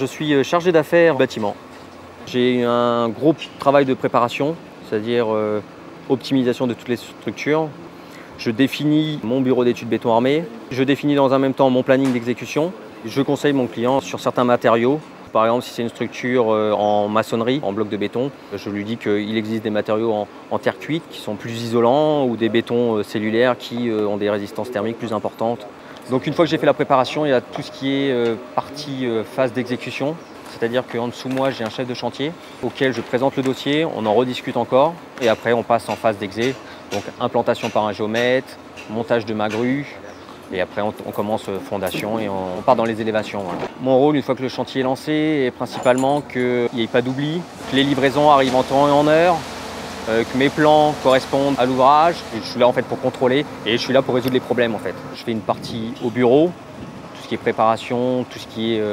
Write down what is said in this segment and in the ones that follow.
Je suis chargé d'affaires bâtiment. J'ai eu un gros travail de préparation, c'est-à-dire optimisation de toutes les structures. Je définis mon bureau d'études béton armé. Je définis dans un même temps mon planning d'exécution. Je conseille mon client sur certains matériaux. Par exemple, si c'est une structure en maçonnerie, en bloc de béton, je lui dis qu'il existe des matériaux en terre cuite qui sont plus isolants ou des bétons cellulaires qui ont des résistances thermiques plus importantes. Donc une fois que j'ai fait la préparation, il y a tout ce qui est partie phase d'exécution. C'est-à-dire qu'en dessous de moi, j'ai un chef de chantier auquel je présente le dossier, on en rediscute encore et après on passe en phase d'exé. Donc implantation par un géomètre, montage de ma grue et après on commence fondation et on part dans les élévations. Voilà. Mon rôle, une fois que le chantier est lancé, est principalement qu'il n'y ait pas d'oubli, que les livraisons arrivent en temps et en heure, que mes plans correspondent à l'ouvrage. Je suis là en fait pour contrôler et je suis là pour résoudre les problèmes en fait. Je fais une partie au bureau, tout ce qui est préparation, tout ce qui est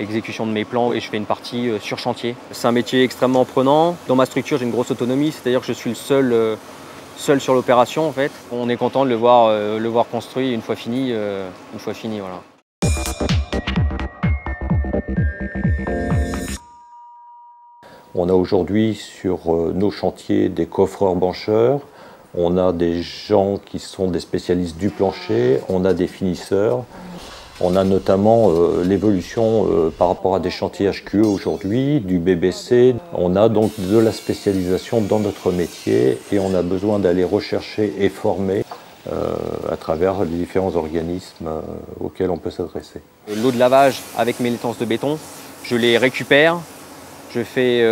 exécution de mes plans et je fais une partie sur chantier. C'est un métier extrêmement prenant. Dans ma structure, j'ai une grosse autonomie, c'est-à-dire que je suis le seul sur l'opération en fait. On est content de le voir construit une fois fini, voilà. On a aujourd'hui sur nos chantiers des coffreurs-bancheurs, on a des gens qui sont des spécialistes du plancher, on a des finisseurs. On a notamment l'évolution par rapport à des chantiers HQE aujourd'hui, du BBC. On a donc de la spécialisation dans notre métier et on a besoin d'aller rechercher et former à travers les différents organismes auxquels on peut s'adresser. L'eau de lavage avec mes laitances de béton, je les récupère, je fais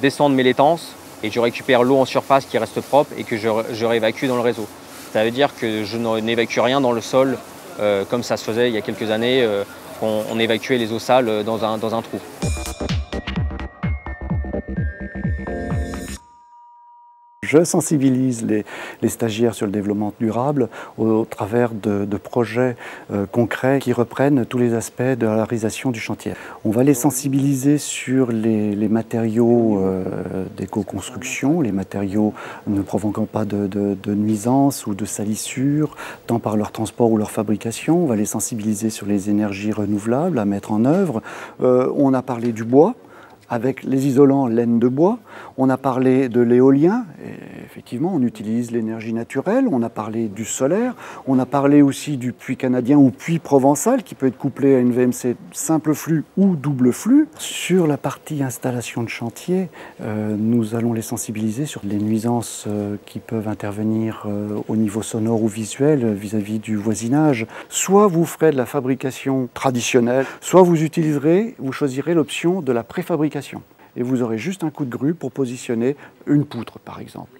descendre mes laitances et je récupère l'eau en surface qui reste propre et que je réévacue dans le réseau. Ça veut dire que je n'évacue rien dans le sol comme ça se faisait il y a quelques années, on évacuait les eaux sales dans un trou. Je sensibilise les stagiaires sur le développement durable au travers de projets concrets qui reprennent tous les aspects de la réalisation du chantier. On va les sensibiliser sur les matériaux d'éco-construction, les matériaux ne provoquant pas de nuisances ou de salissures, tant par leur transport ou leur fabrication. On va les sensibiliser sur les énergies renouvelables à mettre en œuvre. On a parlé du bois, avec les isolants laine de bois. On a parlé de l'éolien, et effectivement on utilise l'énergie naturelle, on a parlé du solaire, on a parlé aussi du puits canadien ou puits provençal qui peut être couplé à une VMC simple flux ou double flux. Sur la partie installation de chantier, nous allons les sensibiliser sur les nuisances qui peuvent intervenir au niveau sonore ou visuel vis-à-vis du voisinage. Soit vous ferez de la fabrication traditionnelle, soit vous choisirez l'option de la préfabrication. Et vous aurez juste un coup de grue pour positionner une poutre, par exemple.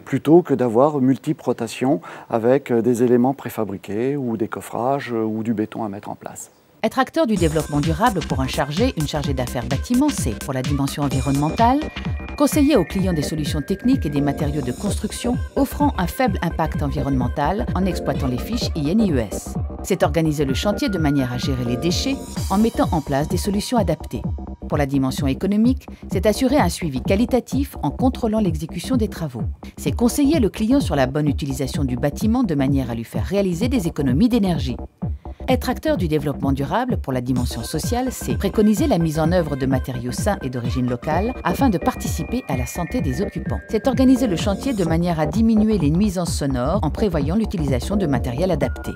Plutôt que d'avoir multiples rotations avec des éléments préfabriqués ou des coffrages ou du béton à mettre en place. Être acteur du développement durable pour un chargé, une chargée d'affaires bâtiment, c'est, pour la dimension environnementale, conseiller aux clients des solutions techniques et des matériaux de construction offrant un faible impact environnemental en exploitant les fiches INIES. C'est organiser le chantier de manière à gérer les déchets en mettant en place des solutions adaptées. Pour la dimension économique, c'est assurer un suivi qualitatif en contrôlant l'exécution des travaux. C'est conseiller le client sur la bonne utilisation du bâtiment de manière à lui faire réaliser des économies d'énergie. Être acteur du développement durable pour la dimension sociale, c'est préconiser la mise en œuvre de matériaux sains et d'origine locale afin de participer à la santé des occupants. C'est organiser le chantier de manière à diminuer les nuisances sonores en prévoyant l'utilisation de matériel adapté.